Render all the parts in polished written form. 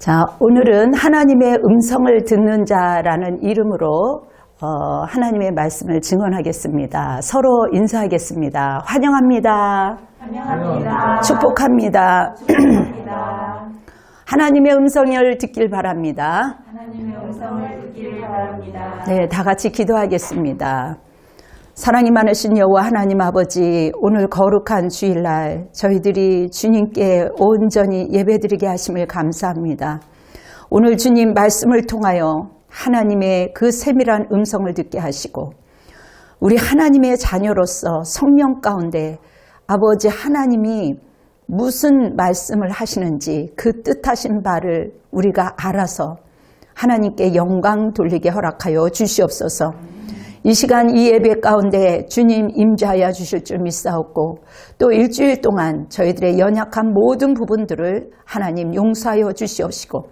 자, 오늘은 하나님의 음성을 듣는 자라는 이름으로 하나님의 말씀을 증언하겠습니다. 서로 인사하겠습니다. 환영합니다. 환영합니다. 축복합니다. 축복합니다. 하나님의 음성을 듣길 바랍니다. 하나님의 음성을 듣기를 바랍니다. 네, 다 같이 기도하겠습니다. 사랑이 많으신 여호와 하나님 아버지, 오늘 거룩한 주일날 저희들이 주님께 온전히 예배드리게 하심을 감사합니다. 오늘 주님 말씀을 통하여 하나님의 그 세밀한 음성을 듣게 하시고 우리 하나님의 자녀로서 성령 가운데 아버지 하나님이 무슨 말씀을 하시는지 그 뜻하신 바를 우리가 알아서 하나님께 영광 돌리게 허락하여 주시옵소서. 이 시간 이 예배 가운데 주님 임재하여 주실 줄 믿사옵고 또 일주일 동안 저희들의 연약한 모든 부분들을 하나님 용서하여 주시옵시고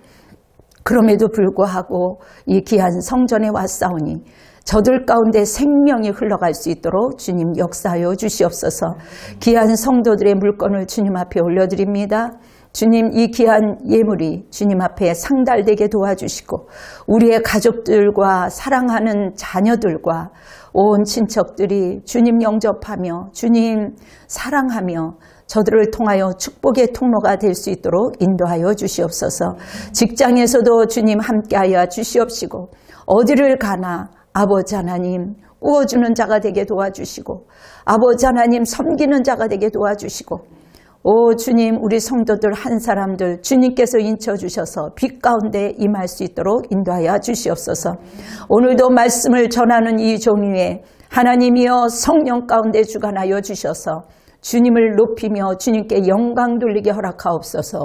그럼에도 불구하고 이 귀한 성전에 왔사오니 저들 가운데 생명이 흘러갈 수 있도록 주님 역사하여 주시옵소서. 귀한 성도들의 물건을 주님 앞에 올려드립니다. 주님 이 귀한 예물이 주님 앞에 상달되게 도와주시고 우리의 가족들과 사랑하는 자녀들과 온 친척들이 주님 영접하며 주님 사랑하며 저들을 통하여 축복의 통로가 될 수 있도록 인도하여 주시옵소서. 직장에서도 주님 함께하여 주시옵시고 어디를 가나 아버지 하나님 구워주는 자가 되게 도와주시고 아버지 하나님 섬기는 자가 되게 도와주시고 오 주님 우리 성도들 한 사람들 주님께서 인쳐주셔서 빛 가운데 임할 수 있도록 인도하여 주시옵소서. 오늘도 말씀을 전하는 이 종위에 하나님이여 성령 가운데 주관하여 주셔서 주님을 높이며 주님께 영광 돌리게 허락하옵소서.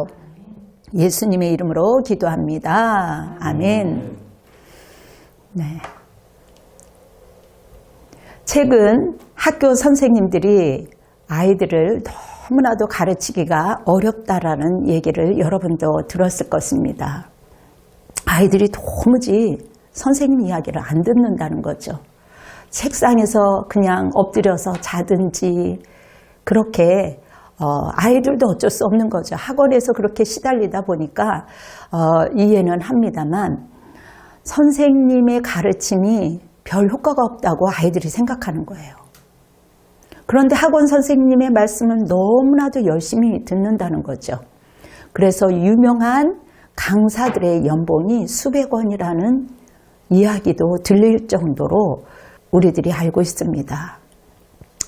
예수님의 이름으로 기도합니다. 아멘. 네. 최근 학교 선생님들이 아이들을 너무나도 가르치기가 어렵다라는 얘기를 여러분도 들었을 것입니다. 아이들이 도무지 선생님 이야기를 안 듣는다는 거죠. 책상에서 그냥 엎드려서 자든지 그렇게 아이들도 어쩔 수 없는 거죠. 학원에서 그렇게 시달리다 보니까 이해는 합니다만 선생님의 가르침이 별 효과가 없다고 아이들이 생각하는 거예요. 그런데 학원 선생님의 말씀은 너무나도 열심히 듣는다는 거죠. 그래서 유명한 강사들의 연봉이 수백 원이라는 이야기도 들릴 정도로 우리들이 알고 있습니다.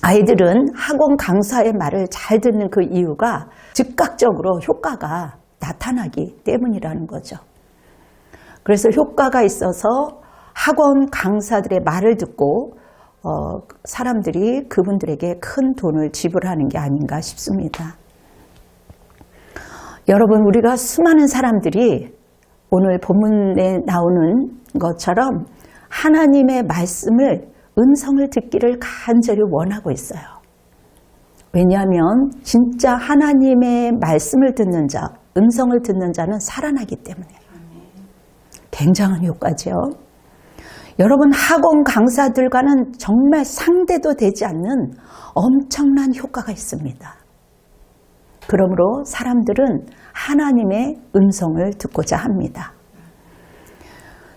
아이들은 학원 강사의 말을 잘 듣는 그 이유가 즉각적으로 효과가 나타나기 때문이라는 거죠. 그래서 효과가 있어서 학원 강사들의 말을 듣고 사람들이 그분들에게 큰 돈을 지불하는 게 아닌가 싶습니다. 여러분 우리가 수많은 사람들이 오늘 본문에 나오는 것처럼 하나님의 말씀을 음성을 듣기를 간절히 원하고 있어요. 왜냐하면 진짜 하나님의 말씀을 듣는 자, 음성을 듣는 자는 살아나기 때문에 굉장한 효과죠. 여러분 학원 강사들과는 정말 상대도 되지 않는 엄청난 효과가 있습니다. 그러므로 사람들은 하나님의 음성을 듣고자 합니다.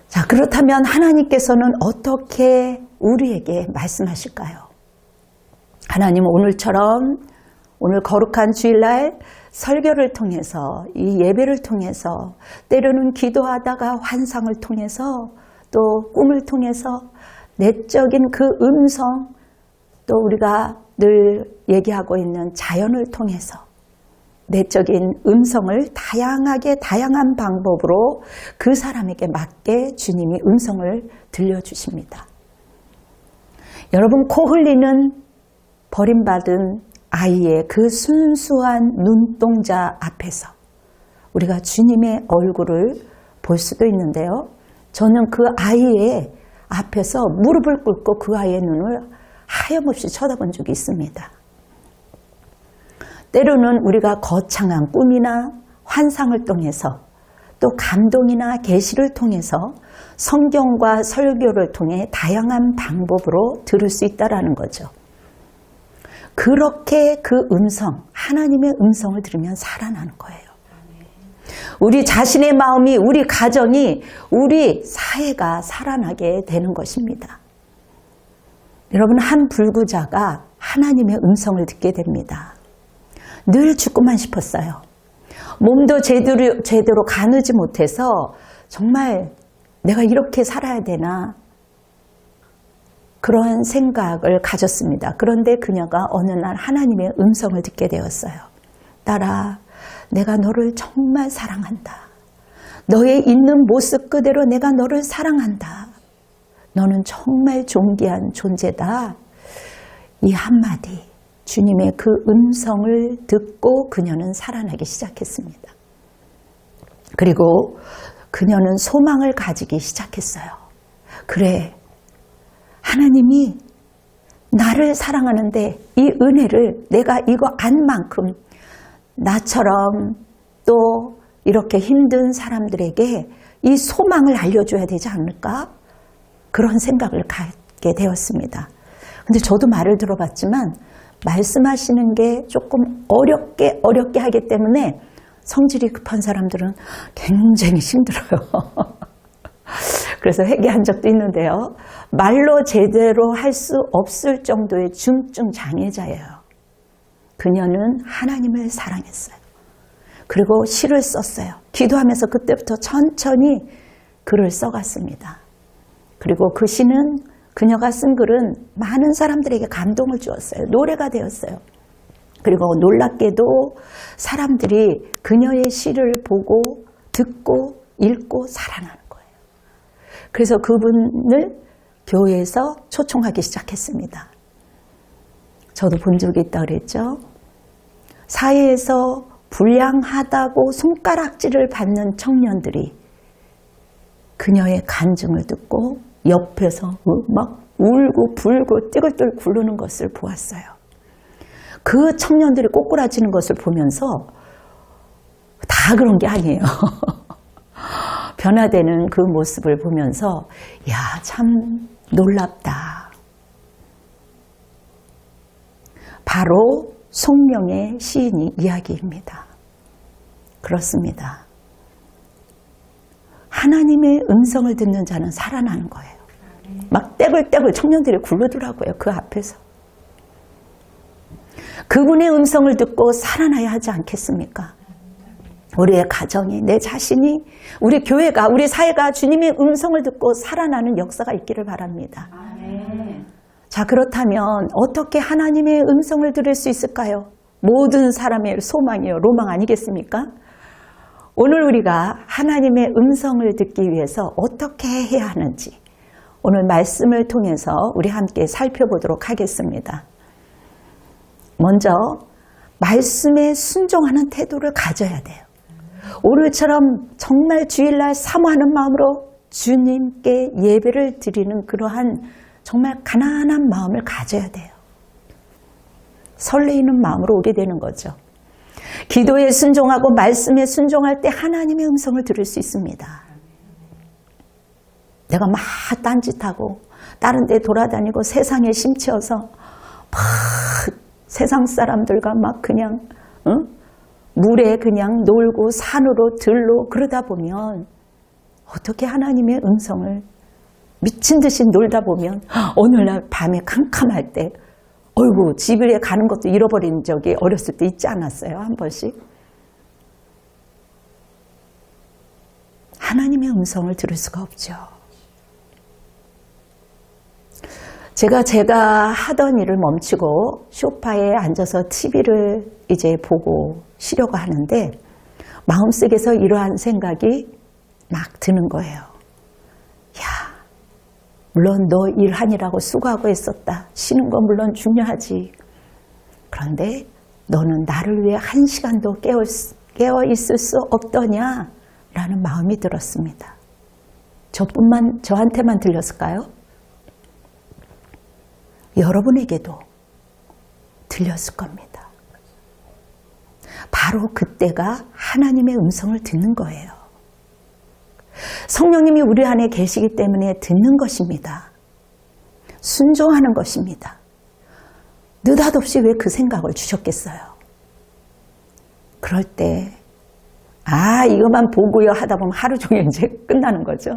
자, 그렇다면 하나님께서는 어떻게 우리에게 말씀하실까요? 하나님은 오늘처럼 오늘 거룩한 주일날 설교를 통해서 이 예배를 통해서 때로는 기도하다가 환상을 통해서 또 꿈을 통해서 내적인 그 음성 또 우리가 늘 얘기하고 있는 자연을 통해서 내적인 음성을 다양한 방법으로 그 사람에게 맞게 주님이 음성을 들려주십니다. 여러분 코 흘리는 버림받은 아이의 그 순수한 눈동자 앞에서 우리가 주님의 얼굴을 볼 수도 있는데요. 저는 그 아이의 앞에서 무릎을 꿇고 그 아이의 눈을 하염없이 쳐다본 적이 있습니다. 때로는 우리가 거창한 꿈이나 환상을 통해서 또 감동이나 계시를 통해서 성경과 설교를 통해 다양한 방법으로 들을 수 있다는 거죠. 그렇게 그 음성, 하나님의 음성을 들으면 살아나는 거예요. 우리 자신의 마음이, 우리 가정이, 우리 사회가 살아나게 되는 것입니다. 여러분, 한 불구자가 하나님의 음성을 듣게 됩니다. 늘 죽고만 싶었어요. 몸도 제대로 가누지 못해서 정말 내가 이렇게 살아야 되나 그런 생각을 가졌습니다. 그런데 그녀가 어느 날 하나님의 음성을 듣게 되었어요. 딸아, 내가 너를 정말 사랑한다. 너의 있는 모습 그대로 내가 너를 사랑한다. 너는 정말 존귀한 존재다. 이 한마디, 주님의 그 음성을 듣고 그녀는 살아나기 시작했습니다. 그리고 그녀는 소망을 가지기 시작했어요. 그래, 하나님이 나를 사랑하는데 이 은혜를 내가 이거 안 만큼 나처럼 또 이렇게 힘든 사람들에게 이 소망을 알려줘야 되지 않을까? 그런 생각을 갖게 되었습니다. 근데 저도 말을 들어봤지만 말씀하시는 게 조금 어렵게 하기 때문에 성질이 급한 사람들은 굉장히 힘들어요. 그래서 회개한 적도 있는데요. 말로 제대로 할 수 없을 정도의 중증 장애자예요. 그녀는 하나님을 사랑했어요. 그리고 시를 썼어요. 기도하면서 그때부터 천천히 글을 써갔습니다. 그리고 그 시는, 그녀가 쓴 글은 많은 사람들에게 감동을 주었어요. 노래가 되었어요. 그리고 놀랍게도 사람들이 그녀의 시를 보고 듣고 읽고 살아나는 거예요. 그래서 그분을 교회에서 초청하기 시작했습니다. 저도 본 적이 있다고 그랬죠. 사회에서 불량하다고 손가락질을 받는 청년들이 그녀의 간증을 듣고 옆에서 막 울고 불고 띠글띠글 굴르는 것을 보았어요. 그 청년들이 꼬꾸라지는 것을 보면서 다 그런 게 아니에요. 변화되는 그 모습을 보면서 야, 참 놀랍다. 바로 송명의 시인이 이야기입니다. 그렇습니다. 하나님의 음성을 듣는 자는 살아나는 거예요. 막 떼굴떼굴 청년들이 굴르더라고요. 그 앞에서. 그분의 음성을 듣고 살아나야 하지 않겠습니까? 우리의 가정이, 내 자신이, 우리 교회가, 우리 사회가 주님의 음성을 듣고 살아나는 역사가 있기를 바랍니다. 자, 그렇다면 어떻게 하나님의 음성을 들을 수 있을까요? 모든 사람의 소망이요, 로망 아니겠습니까? 오늘 우리가 하나님의 음성을 듣기 위해서 어떻게 해야 하는지 오늘 말씀을 통해서 우리 함께 살펴보도록 하겠습니다. 먼저 말씀에 순종하는 태도를 가져야 돼요. 오늘처럼 정말 주일날 사모하는 마음으로 주님께 예배를 드리는 그러한 정말 가난한 마음을 가져야 돼요. 설레이는 마음으로 오게 되는 거죠. 기도에 순종하고 말씀에 순종할 때 하나님의 음성을 들을 수 있습니다. 내가 막 딴짓하고 다른 데 돌아다니고 세상에 심취해서 막 세상 사람들과 막 그냥 물에 그냥 놀고 산으로 들로 그러다 보면 어떻게 하나님의 음성을 미친 듯이 놀다 보면 오늘날 밤에 캄캄할 때 어이구 집에 가는 것도 잃어버린 적이 어렸을 때 있지 않았어요? 한 번씩. 하나님의 음성을 들을 수가 없죠. 제가 하던 일을 멈추고 소파에 앉아서 TV를 이제 보고 쉬려고 하는데 마음속에서 이러한 생각이 막 드는 거예요. 야, 물론 너 일하느라고 수고하고 있었다. 쉬는 건 물론 중요하지. 그런데 너는 나를 위해 한 시간도 깨어 있을 수 없더냐? 라는 마음이 들었습니다. 저한테만 들렸을까요? 여러분에게도 들렸을 겁니다. 바로 그때가 하나님의 음성을 듣는 거예요. 성령님이 우리 안에 계시기 때문에 듣는 것입니다. 순종하는 것입니다. 느닷없이 왜 그 생각을 주셨겠어요? 그럴 때 아, 이것만 보고요 하다 보면 하루 종일 이제 끝나는 거죠.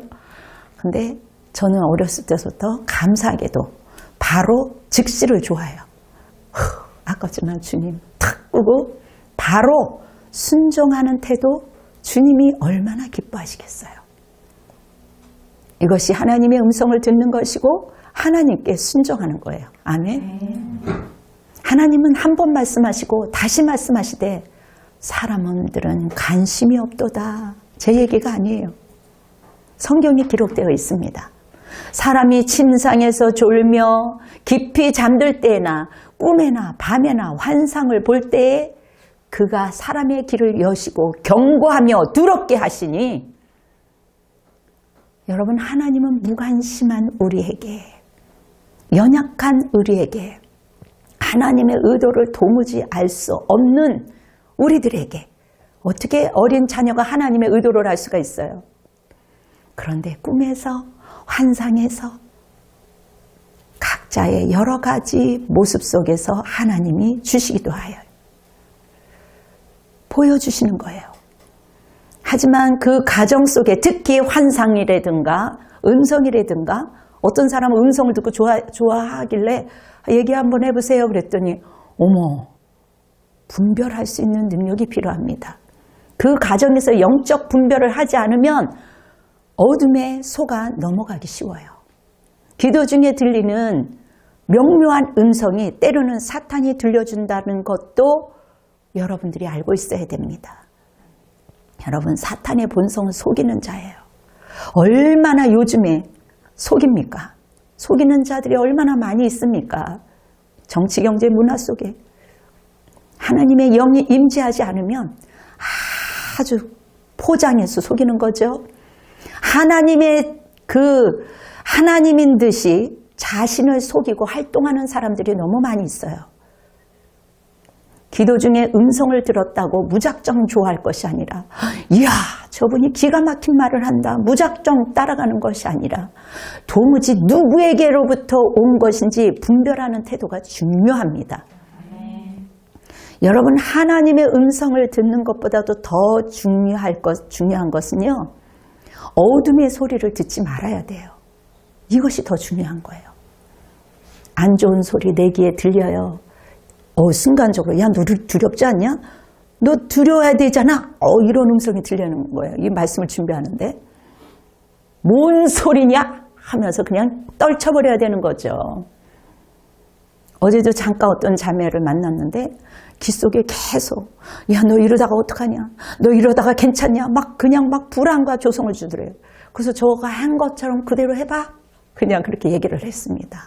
근데 저는 어렸을 때부터 감사하게도 바로 즉시를 좋아해요. 아깝지만 주님 탁 끄고 바로 순종하는 태도, 주님이 얼마나 기뻐하시겠어요. 이것이 하나님의 음성을 듣는 것이고 하나님께 순종하는 거예요. 아멘. 하나님은 한 번 말씀하시고 다시 말씀하시되 사람들은 관심이 없도다. 제 얘기가 아니에요. 성경에 기록되어 있습니다. 사람이 침상에서 졸며 깊이 잠들 때나 꿈에나 밤에나 환상을 볼 때에 그가 사람의 길을 여시고 경고하며 두렵게 하시니, 여러분, 하나님은 무관심한 우리에게, 연약한 우리에게, 하나님의 의도를 도무지 알 수 없는 우리들에게 어떻게 어린 자녀가 하나님의 의도를 알 수가 있어요? 그런데 꿈에서, 환상에서, 각자의 여러 가지 모습 속에서 하나님이 주시기도 하여 보여주시는 거예요. 하지만 그 가정 속에 특히 환상이라든가 음성이라든가, 어떤 사람은 음성을 듣고 좋아하길래 얘기 한번 해보세요 그랬더니 어머, 분별할 수 있는 능력이 필요합니다. 그 가정에서 영적 분별을 하지 않으면 어둠에 속아 넘어가기 쉬워요. 기도 중에 들리는 명료한 음성이 때로는 사탄이 들려준다는 것도 여러분들이 알고 있어야 됩니다. 여러분, 사탄의 본성은 속이는 자예요. 얼마나 요즘에 속입니까? 속이는 자들이 얼마나 많이 있습니까? 정치, 경제, 문화 속에 하나님의 영이 임재하지 않으면 아주 포장해서 속이는 거죠. 하나님인 듯이 자신을 속이고 활동하는 사람들이 너무 많이 있어요. 기도 중에 음성을 들었다고 무작정 좋아할 것이 아니라, 이야, 저분이 기가 막힌 말을 한다, 무작정 따라가는 것이 아니라 도무지 누구에게로부터 온 것인지 분별하는 태도가 중요합니다. 여러분, 하나님의 음성을 듣는 것보다도 더 중요한 것은요, 어둠의 소리를 듣지 말아야 돼요. 이것이 더 중요한 거예요. 안 좋은 소리 내 귀에 들려요. 순간적으로, 야, 너 두렵지 않냐? 너 두려워야 되잖아. 이런 음성이 들리는 거예요. 이 말씀을 준비하는데. 뭔 소리냐? 하면서 그냥 떨쳐버려야 되는 거죠. 어제도 잠깐 어떤 자매를 만났는데 귀 속에 계속, 야, 너 이러다가 어떡하냐? 너 이러다가 괜찮냐? 그냥 불안과 조성을 주더래요. 그래서 저가 한 것처럼 그대로 해봐. 그냥 그렇게 얘기를 했습니다.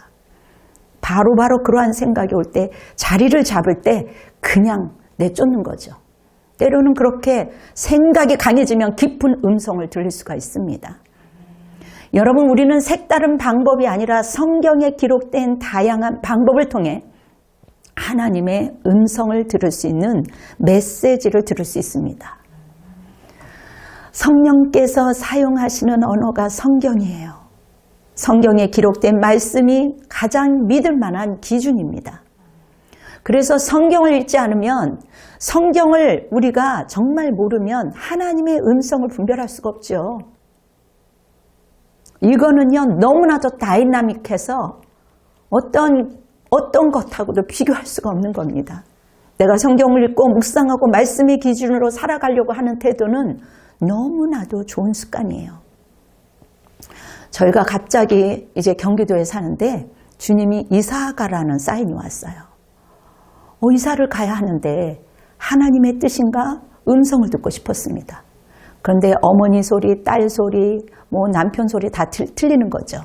바로 그러한 생각이 올 때, 자리를 잡을 때 그냥 내쫓는 거죠. 때로는 그렇게 생각이 강해지면 깊은 음성을 들릴 수가 있습니다. 여러분, 우리는 색다른 방법이 아니라 성경에 기록된 다양한 방법을 통해 하나님의 음성을 들을 수 있는 메시지를 들을 수 있습니다. 성령께서 사용하시는 언어가 성경이에요. 성경에 기록된 말씀이 가장 믿을 만한 기준입니다. 그래서 성경을 읽지 않으면, 성경을 우리가 정말 모르면 하나님의 음성을 분별할 수가 없죠. 이거는요, 너무나도 다이나믹해서 어떤 것하고도 비교할 수가 없는 겁니다. 내가 성경을 읽고 묵상하고 말씀의 기준으로 살아가려고 하는 태도는 너무나도 좋은 습관이에요. 저희가 갑자기 이제 경기도에 사는데 주님이 이사 가라는 사인이 왔어요. 이사를 가야 하는데 하나님의 뜻인가 음성을 듣고 싶었습니다. 그런데 어머니 소리, 딸 소리, 남편 소리 다 틀리는 거죠.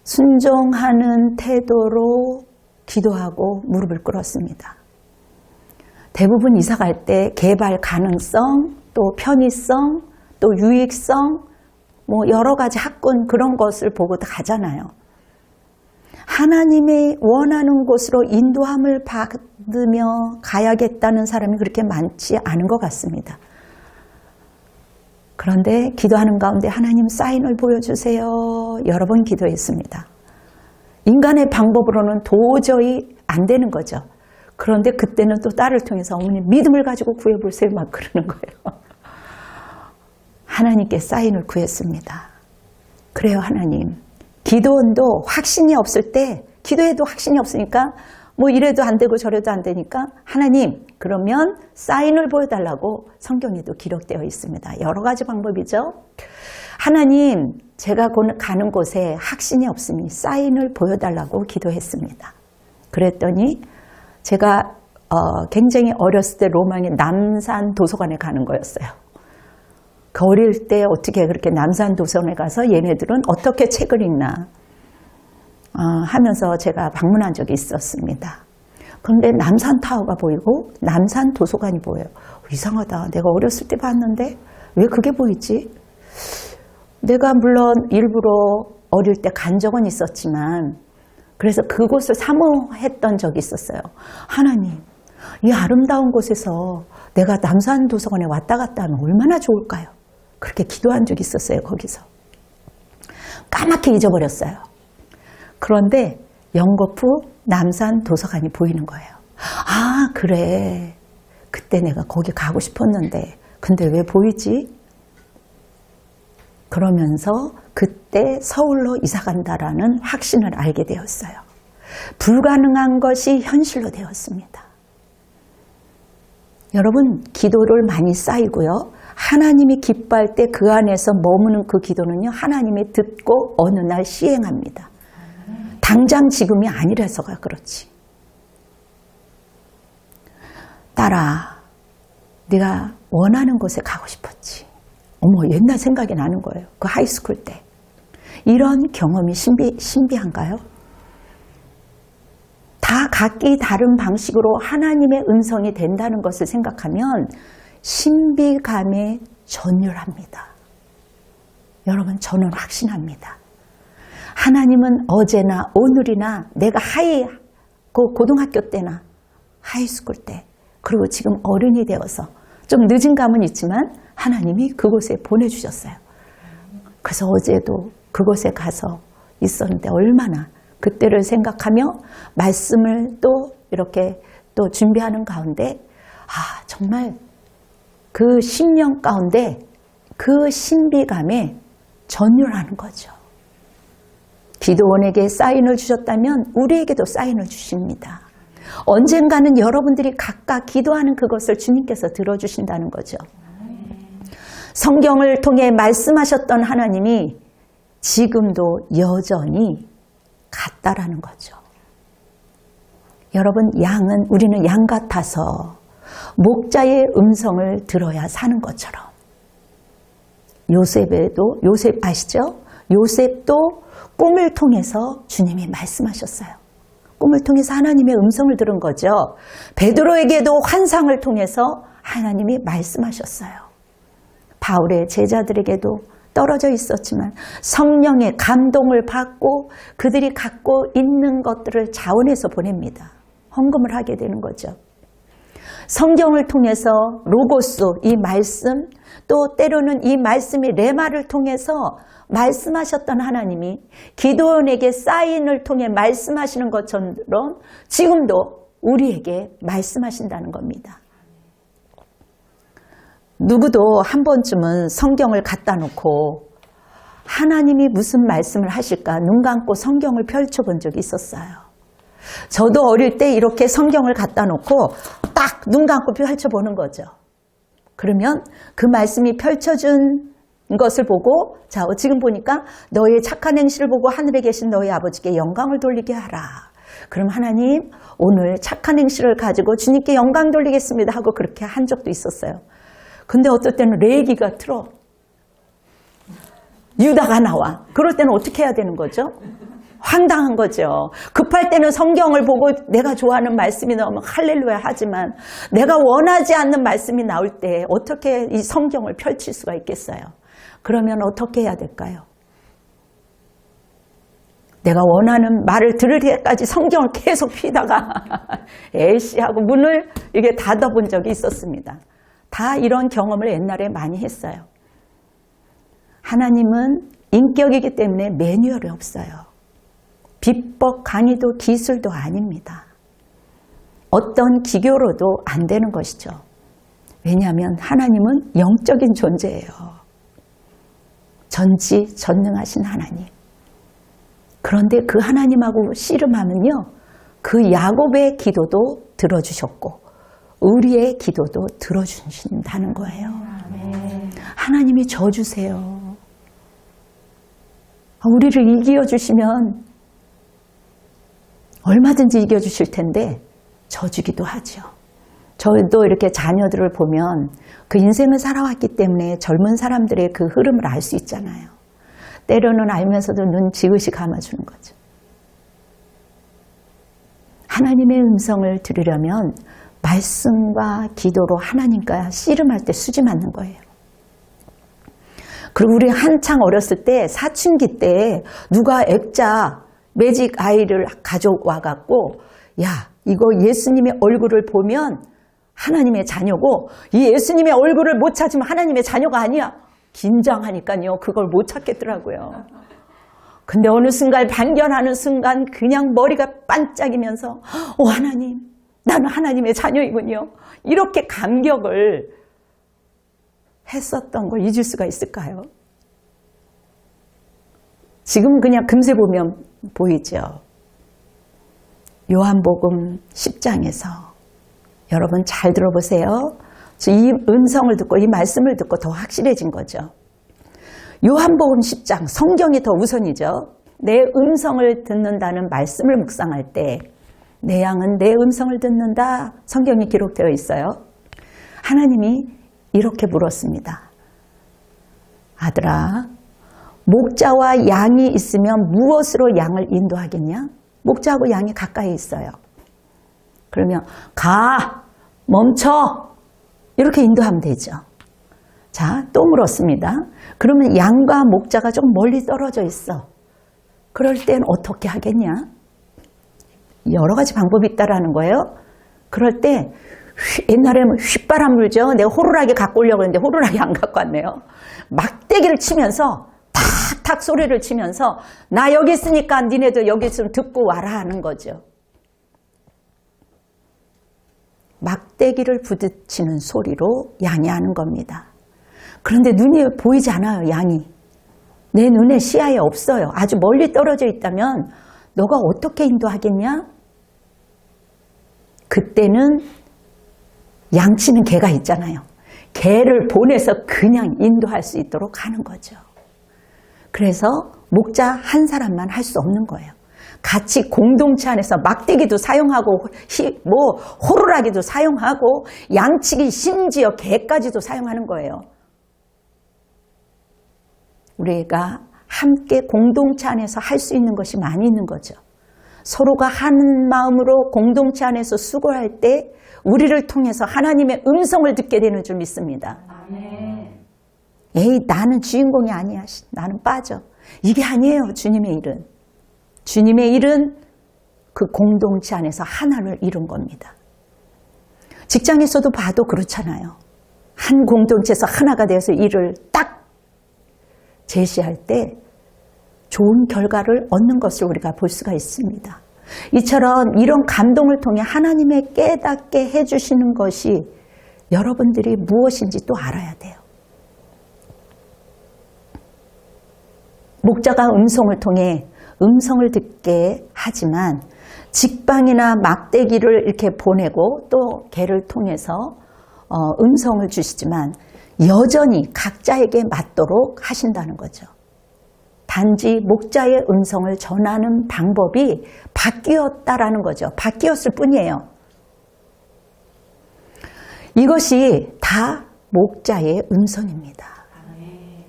순종하는 태도로 기도하고 무릎을 꿇었습니다. 대부분 이사 갈 때 개발 가능성, 또 편의성, 또 유익성, 여러 가지 학군 그런 것을 보고 다 가잖아요. 하나님의 원하는 곳으로 인도함을 받으며 가야겠다는 사람이 그렇게 많지 않은 것 같습니다. 그런데 기도하는 가운데 하나님 사인을 보여주세요. 여러 번 기도했습니다. 인간의 방법으로는 도저히 안 되는 거죠. 그런데 그때는 또 딸을 통해서 어머니 믿음을 가지고 구해보세요 막 그러는 거예요. 하나님께 사인을 구했습니다. 그래요 하나님. 기도원도 확신이 없을 때 기도해도 확신이 없으니까 뭐 이래도 안 되고 저래도 안 되니까 하나님 그러면 사인을 보여달라고 성경에도 기록되어 있습니다. 여러 가지 방법이죠. 하나님 제가 가는 곳에 확신이 없으니 사인을 보여달라고 기도했습니다. 그랬더니 제가 굉장히 어렸을 때 로망이 남산 도서관에 가는 거였어요. 그 어릴 때 어떻게 그렇게 남산 도서관에 가서 얘네들은 어떻게 책을 읽나 하면서 제가 방문한 적이 있었습니다. 그런데 남산 타워가 보이고 남산 도서관이 보여요. 이상하다. 내가 어렸을 때 봤는데 왜 그게 보이지? 내가 물론 일부러 어릴 때 간 적은 있었지만 그래서 그곳을 사모했던 적이 있었어요. 하나님, 이 아름다운 곳에서 내가 남산 도서관에 왔다 갔다 하면 얼마나 좋을까요? 그렇게 기도한 적이 있었어요. 거기서. 까맣게 잊어버렸어요. 그런데 연거푸 남산 도서관이 보이는 거예요. 아 그래. 그때 내가 거기 가고 싶었는데 근데 왜 보이지? 그러면서 그때 서울로 이사간다라는 확신을 알게 되었어요. 불가능한 것이 현실로 되었습니다. 여러분 기도를 많이 쌓이고요. 하나님이 기뻐할 때 그 안에서 머무는 그 기도는요. 하나님이 듣고 어느 날 시행합니다. 당장 지금이 아니라서가 그렇지. 딸아, 네가 원하는 곳에 가고 싶었지. 어머, 옛날 생각이 나는 거예요. 그 하이스쿨 때. 이런 경험이 신비한가요? 다 각기 다른 방식으로 하나님의 음성이 된다는 것을 생각하면 신비감에 전율합니다. 여러분, 저는 확신합니다. 하나님은 어제나 오늘이나 내가 고등학교 때나 하이스쿨 때 그리고 지금 어른이 되어서 좀 늦은 감은 있지만 하나님이 그곳에 보내주셨어요. 그래서 어제도 그곳에 가서 있었는데 얼마나 그때를 생각하며 말씀을 또 이렇게 또 준비하는 가운데 정말 그 10년 가운데 그 신비감에 전율하는 거죠. 기도원에게 사인을 주셨다면 우리에게도 사인을 주십니다. 언젠가는 여러분들이 각각 기도하는 그것을 주님께서 들어주신다는 거죠. 성경을 통해 말씀하셨던 하나님이 지금도 여전히 같다라는 거죠. 여러분, 우리는 양 같아서 목자의 음성을 들어야 사는 것처럼 요셉 아시죠? 요셉도 꿈을 통해서 주님이 말씀하셨어요. 꿈을 통해서 하나님의 음성을 들은 거죠. 베드로에게도 환상을 통해서 하나님이 말씀하셨어요. 바울의 제자들에게도 떨어져 있었지만 성령의 감동을 받고 그들이 갖고 있는 것들을 자원해서 보냅니다. 헌금을 하게 되는 거죠. 성경을 통해서 로고스, 이 말씀, 또 때로는 이 말씀이 레마를 통해서 말씀하셨던 하나님이 기도원에게 사인을 통해 말씀하시는 것처럼 지금도 우리에게 말씀하신다는 겁니다. 누구도 한 번쯤은 성경을 갖다 놓고 하나님이 무슨 말씀을 하실까 눈 감고 성경을 펼쳐본 적이 있었어요. 저도 어릴 때 이렇게 성경을 갖다 놓고 딱 눈 감고 펼쳐보는 거죠. 그러면 그 말씀이 펼쳐준 것을 보고 지금 보니까 너의 착한 행실을 보고 하늘에 계신 너희 아버지께 영광을 돌리게 하라. 그럼 하나님 오늘 착한 행실을 가지고 주님께 영광 돌리겠습니다 하고 그렇게 한 적도 있었어요. 근데 어떨 때는 레위기가 틀어. 유다가 나와. 그럴 때는 어떻게 해야 되는 거죠? 황당한 거죠. 급할 때는 성경을 보고 내가 좋아하는 말씀이 나오면 할렐루야 하지만 내가 원하지 않는 말씀이 나올 때 어떻게 이 성경을 펼칠 수가 있겠어요? 그러면 어떻게 해야 될까요? 내가 원하는 말을 들을 때까지 성경을 계속 피다가 에이씨 하고 문을 이게 닫아본 적이 있었습니다. 다 이런 경험을 옛날에 많이 했어요. 하나님은 인격이기 때문에 매뉴얼이 없어요. 비법 강의도 기술도 아닙니다. 어떤 기교로도 안 되는 것이죠. 왜냐하면 하나님은 영적인 존재예요. 전지전능하신 하나님. 그런데 그 하나님하고 씨름하면요, 그 야곱의 기도도 들어주셨고 우리의 기도도 들어주신다는 거예요. 하나님이 져주세요. 우리를 이겨주시면 얼마든지 이겨주실 텐데 져주기도 하죠. 저도 이렇게 자녀들을 보면 그 인생을 살아왔기 때문에 젊은 사람들의 그 흐름을 알 수 있잖아요. 때로는 알면서도 눈 지그시 감아주는 거죠. 하나님의 음성을 들으려면 말씀과 기도로 하나님과 씨름할 때 수지 맞는 거예요. 그리고 우리 한창 어렸을 때 사춘기 때 누가 액자 매직 아이를 가져와 갖고, 야, 이거 예수님의 얼굴을 보면 하나님의 자녀고 이 예수님의 얼굴을 못 찾으면 하나님의 자녀가 아니야. 긴장하니까요, 그걸 못 찾겠더라고요. 근데 어느 순간 발견하는 순간 그냥 머리가 반짝이면서 하나님, 나는 하나님의 자녀이군요. 이렇게 감격을 했었던 걸 잊을 수가 있을까요? 지금 그냥 금세 보면 보이죠. 요한복음 10장에서 여러분 잘 들어보세요. 이 음성을 듣고 이 말씀을 듣고 더 확실해진 거죠. 요한복음 10장, 성경이 더 우선이죠. 내 음성을 듣는다는 말씀을 묵상할 때 내 양은 내 음성을 듣는다, 성경이 기록되어 있어요. 하나님이 이렇게 물었습니다. 아들아, 목자와 양이 있으면 무엇으로 양을 인도하겠냐? 목자하고 양이 가까이 있어요. 그러면 가, 멈춰, 이렇게 인도하면 되죠. 자, 또 물었습니다. 그러면 양과 목자가 좀 멀리 떨어져 있어. 그럴 땐 어떻게 하겠냐? 여러 가지 방법이 있다라는 거예요. 그럴 때 옛날에는 휘바람 불죠. 내가 호루라기 갖고 오려고 했는데 호루라기 안 갖고 왔네요. 막대기를 치면서 탁탁 소리를 치면서 나 여기 있으니까 니네도 여기 있으면 듣고 와라 하는 거죠. 막대기를 부딪히는 소리로 양이 하는 겁니다. 그런데 눈이 보이지 않아요, 양이. 내 눈에 시야에 없어요. 아주 멀리 떨어져 있다면 너가 어떻게 인도하겠냐? 그때는 양치는 개가 있잖아요. 개를 보내서 그냥 인도할 수 있도록 하는 거죠. 그래서 목자 한 사람만 할 수 없는 거예요. 같이 공동체 안에서 막대기도 사용하고 호루라기도 사용하고 양치기, 심지어 개까지도 사용하는 거예요. 우리가 함께 공동체 안에서 할 수 있는 것이 많이 있는 거죠. 서로가 한 마음으로 공동체 안에서 수고할 때 우리를 통해서 하나님의 음성을 듣게 되는 줄 믿습니다. 에이, 나는 주인공이 아니야. 나는 빠져. 이게 아니에요, 주님의 일은. 주님의 일은 그 공동체 안에서 하나를 이룬 겁니다. 직장에서도 봐도 그렇잖아요. 한 공동체에서 하나가 돼서 일을 딱 제시할 때 좋은 결과를 얻는 것을 우리가 볼 수가 있습니다. 이처럼 이런 감동을 통해 하나님의 깨닫게 해주시는 것이 여러분들이 무엇인지 또 알아야 돼요. 목자가 음성을 통해 음성을 듣게 하지만 직방이나 막대기를 이렇게 보내고 또 개를 통해서 음성을 주시지만 여전히 각자에게 맞도록 하신다는 거죠. 단지 목자의 음성을 전하는 방법이 바뀌었다라는 거죠. 바뀌었을 뿐이에요. 이것이 다 목자의 음성입니다.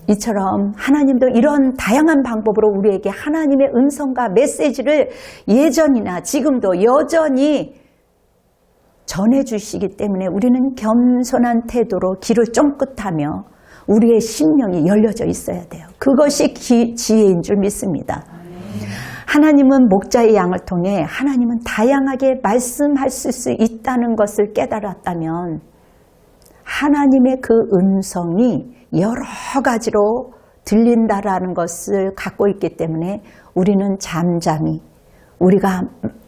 이처럼 하나님도 이런 다양한 방법으로 우리에게 하나님의 음성과 메시지를 예전이나 지금도 여전히 전해주시기 때문에 우리는 겸손한 태도로 귀를 쫑긋하며 우리의 심령이 열려져 있어야 돼요. 그것이 지혜인 줄 믿습니다. 하나님은 목자의 양을 통해 하나님은 다양하게 말씀하실 수 있다는 것을 깨달았다면 하나님의 그 음성이 여러 가지로 들린다라는 것을 갖고 있기 때문에 우리는 잠잠히 우리가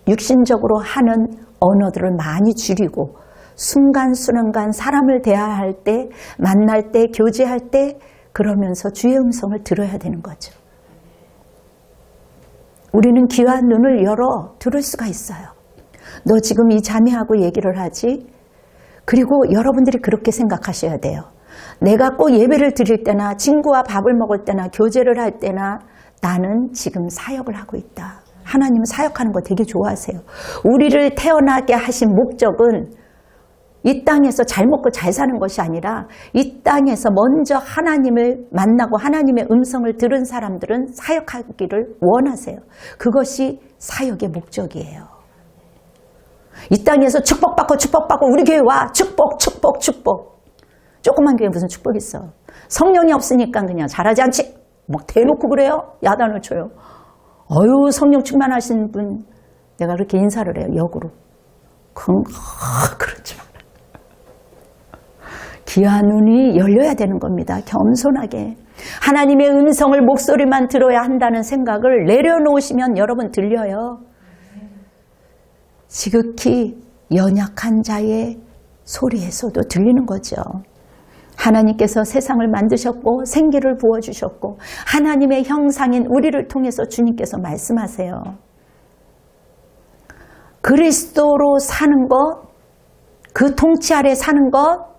육신적으로 하는 언어들을 많이 줄이고 순간순간 사람을 대화할 때, 만날 때, 교제할 때 그러면서 주의 음성을 들어야 되는 거죠. 우리는 귀한 눈을 열어 들을 수가 있어요. 너 지금 이 자매하고 얘기를 하지? 그리고 여러분들이 그렇게 생각하셔야 돼요. 내가 꼭 예배를 드릴 때나 친구와 밥을 먹을 때나 교제를 할 때나 나는 지금 사역을 하고 있다. 하나님은 사역하는 거 되게 좋아하세요. 우리를 태어나게 하신 목적은 이 땅에서 잘 먹고 잘 사는 것이 아니라 이 땅에서 먼저 하나님을 만나고 하나님의 음성을 들은 사람들은 사역하기를 원하세요. 그것이 사역의 목적이에요. 이 땅에서 축복받고 우리 교회 와. 축복. 조그만 교회 무슨 축복이 있어. 성령이 없으니까 그냥 잘하지 않지. 막 대놓고 그래요. 야단을 쳐요. 어유 성령 충만하신 분 내가 그렇게 인사를 해요. 역으로. 그렇지 마라. 귀한 눈이 열려야 되는 겁니다. 겸손하게. 하나님의 음성을 목소리만 들어야 한다는 생각을 내려놓으시면 여러분 들려요. 지극히 연약한 자의 소리에서도 들리는 거죠. 하나님께서 세상을 만드셨고 생기를 부어주셨고 하나님의 형상인 우리를 통해서 주님께서 말씀하세요. 그리스도로 사는 것, 그 통치 아래 사는 것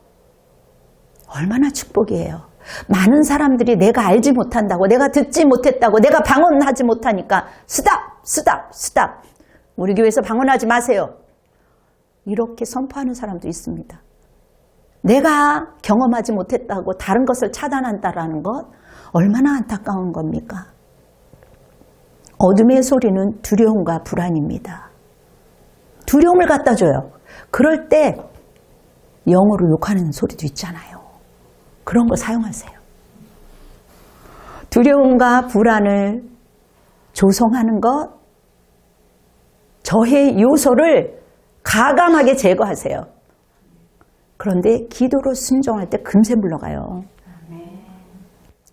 얼마나 축복이에요. 많은 사람들이 내가 알지 못한다고, 내가 듣지 못했다고, 내가 방언하지 못하니까 스탑. 우리 교회에서 방언하지 마세요. 이렇게 선포하는 사람도 있습니다. 내가 경험하지 못했다고 다른 것을 차단한다라는 것 얼마나 안타까운 겁니까? 어둠의 소리는 두려움과 불안입니다. 두려움을 갖다 줘요. 그럴 때 영어로 욕하는 소리도 있잖아요. 그런 거 사용하세요. 두려움과 불안을 조성하는 것, 저의 요소를 가감하게 제거하세요. 그런데 기도로 순종할 때 금세 물러가요.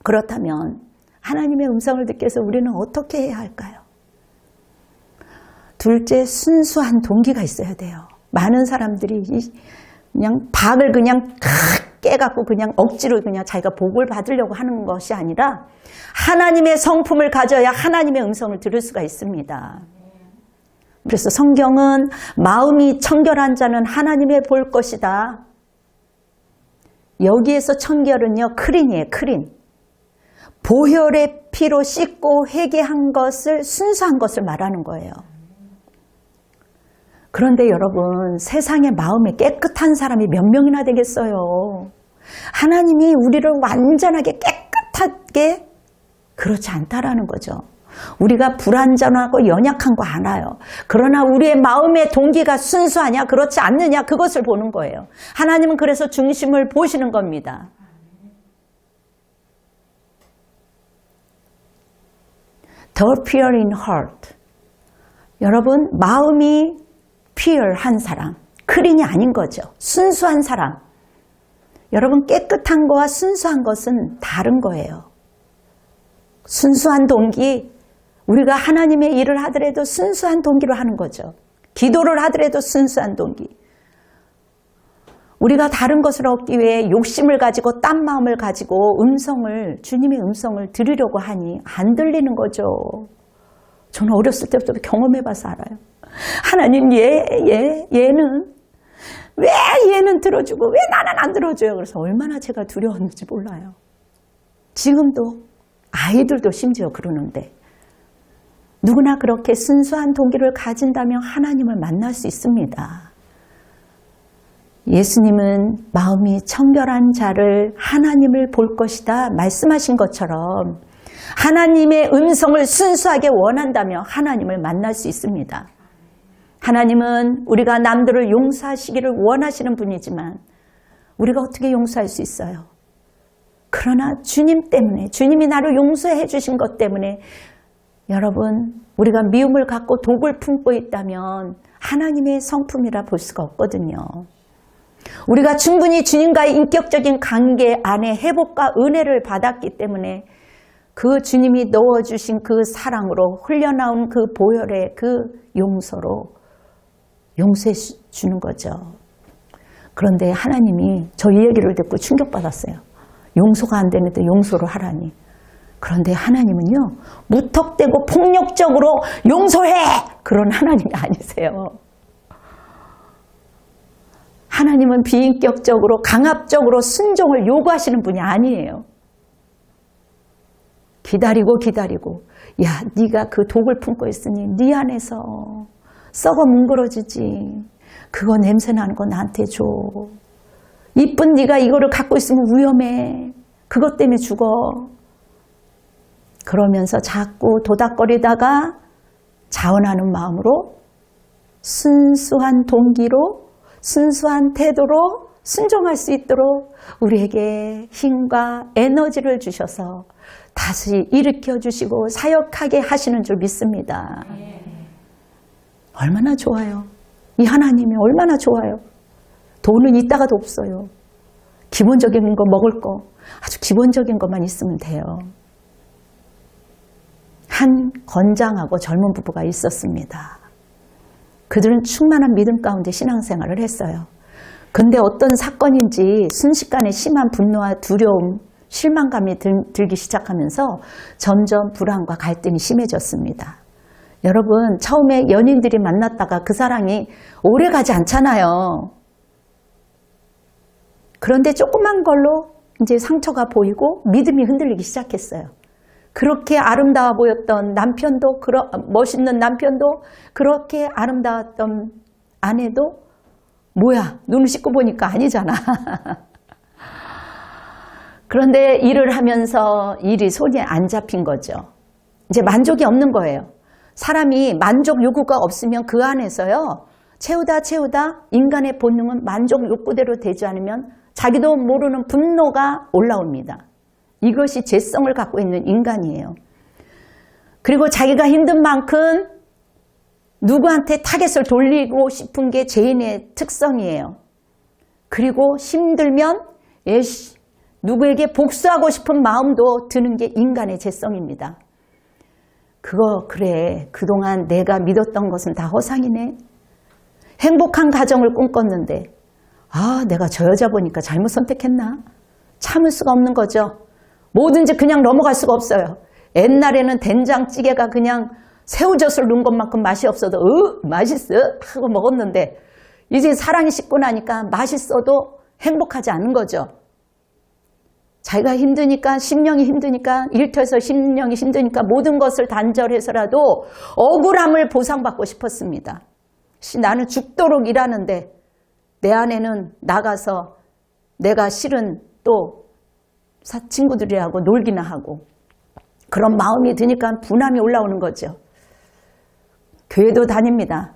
그렇다면 하나님의 음성을 듣기 위해서 우리는 어떻게 해야 할까요? 둘째, 순수한 동기가 있어야 돼요. 많은 사람들이 그냥 박을 그냥 깨갖고 그냥 억지로 그냥 자기가 복을 받으려고 하는 것이 아니라 하나님의 성품을 가져야 하나님의 음성을 들을 수가 있습니다. 그래서 성경은 마음이 청결한 자는 하나님의 볼 것이다. 여기에서 청결은요, 크린이에요, 크린. 보혈의 피로 씻고 회개한 것을, 순수한 것을 말하는 거예요. 그런데 여러분, 세상에 마음이 깨끗한 사람이 몇 명이나 되겠어요? 하나님이 우리를 완전하게 깨끗하게 그렇지 않다라는 거죠. 우리가 불완전하고 연약한 거 알아요. 그러나 우리의 마음의 동기가 순수하냐 그렇지 않느냐 그것을 보는 거예요. 하나님은 그래서 중심을 보시는 겁니다. The pure in heart. 여러분, 마음이 pure한 사람, 크린이 아닌 거죠. 순수한 사람. 여러분, 깨끗한 거와 순수한 것은 다른 거예요. 순수한 동기, 우리가 하나님의 일을 하더라도 순수한 동기로 하는 거죠. 기도를 하더라도 순수한 동기. 우리가 다른 것을 얻기 위해 욕심을 가지고 딴 마음을 가지고 주님의 음성을 들으려고 하니 안 들리는 거죠. 저는 어렸을 때부터 경험해봐서 알아요. 하나님, 얘는 왜 얘는 들어주고 왜 나는 안 들어줘요? 그래서 얼마나 제가 두려웠는지 몰라요. 지금도 아이들도 심지어 그러는데 누구나 그렇게 순수한 동기를 가진다면 하나님을 만날 수 있습니다. 예수님은 마음이 청결한 자를 하나님을 볼 것이다 말씀하신 것처럼 하나님의 음성을 순수하게 원한다면 하나님을 만날 수 있습니다. 하나님은 우리가 남들을 용서하시기를 원하시는 분이지만 우리가 어떻게 용서할 수 있어요? 그러나 주님 때문에, 주님이 나를 용서해 주신 것 때문에 여러분, 우리가 미움을 갖고 독을 품고 있다면 하나님의 성품이라 볼 수가 없거든요. 우리가 충분히 주님과의 인격적인 관계 안에 회복과 은혜를 받았기 때문에 그 주님이 넣어주신 그 사랑으로 흘려나온 그 보혈의 그 용서로 용서해 주는 거죠. 그런데 하나님이 저 이 얘기를 듣고 충격받았어요. 용서가 안 되는데 용서를 하라니. 그런데 하나님은요, 무턱대고 폭력적으로 용서해! 그런 하나님이 아니세요. 하나님은 비인격적으로 강압적으로 순종을 요구하시는 분이 아니에요. 기다리고 야, 네가 그 독을 품고 있으니 네 안에서 썩어 뭉그러지지. 그거 냄새 나는 거 나한테 줘. 이쁜 네가 이거를 갖고 있으면 위험해. 그것 때문에 죽어. 그러면서 자꾸 도닥거리다가 자원하는 마음으로 순수한 동기로 순수한 태도로 순종할 수 있도록 우리에게 힘과 에너지를 주셔서 다시 일으켜 주시고 사역하게 하시는 줄 믿습니다. 얼마나 좋아요. 이 하나님이 얼마나 좋아요. 돈은 있다가도 없어요. 기본적인 거 먹을 거 아주 기본적인 것만 있으면 돼요. 한 건장하고 젊은 부부가 있었습니다. 그들은 충만한 믿음 가운데 신앙생활을 했어요. 근데 어떤 사건인지 순식간에 심한 분노와 두려움, 실망감이 들기 시작하면서 점점 불안과 갈등이 심해졌습니다. 여러분, 처음에 연인들이 만났다가 그 사랑이 오래가지 않잖아요. 그런데 조그만 걸로 이제 상처가 보이고 믿음이 흔들리기 시작했어요. 그렇게 아름다워 보였던 남편도, 멋있는 남편도, 그렇게 아름다웠던 아내도 뭐야, 눈을 씻고 보니까 아니잖아. 그런데 일을 하면서 일이 손에 안 잡힌 거죠. 이제 만족이 없는 거예요. 사람이 만족 요구가 없으면 그 안에서요, 채우다 인간의 본능은 만족 욕구대로 되지 않으면 자기도 모르는 분노가 올라옵니다. 이것이 죄성을 갖고 있는 인간이에요. 그리고 자기가 힘든 만큼 누구한테 타겟을 돌리고 싶은 게 죄인의 특성이에요. 그리고 힘들면 누구에게 복수하고 싶은 마음도 드는 게 인간의 죄성입니다. 그래, 그동안 내가 믿었던 것은 다 허상이네. 행복한 가정을 꿈꿨는데 내가 저 여자 보니까 잘못 선택했나? 참을 수가 없는 거죠. 뭐든지 그냥 넘어갈 수가 없어요. 옛날에는 된장찌개가 그냥 새우젓을 넣은 것만큼 맛이 없어도 맛있어 하고 먹었는데 이제 사랑이 식고 나니까 맛있어도 행복하지 않은 거죠. 자기가 힘드니까, 심령이 힘드니까, 일터에서 심령이 힘드니까 모든 것을 단절해서라도 억울함을 보상받고 싶었습니다. 나는 죽도록 일하는데 내 아내는 나가서 내가 실은 또 친구들이라고 놀기나 하고, 그런 마음이 드니까 분함이 올라오는 거죠. 교회도 다닙니다.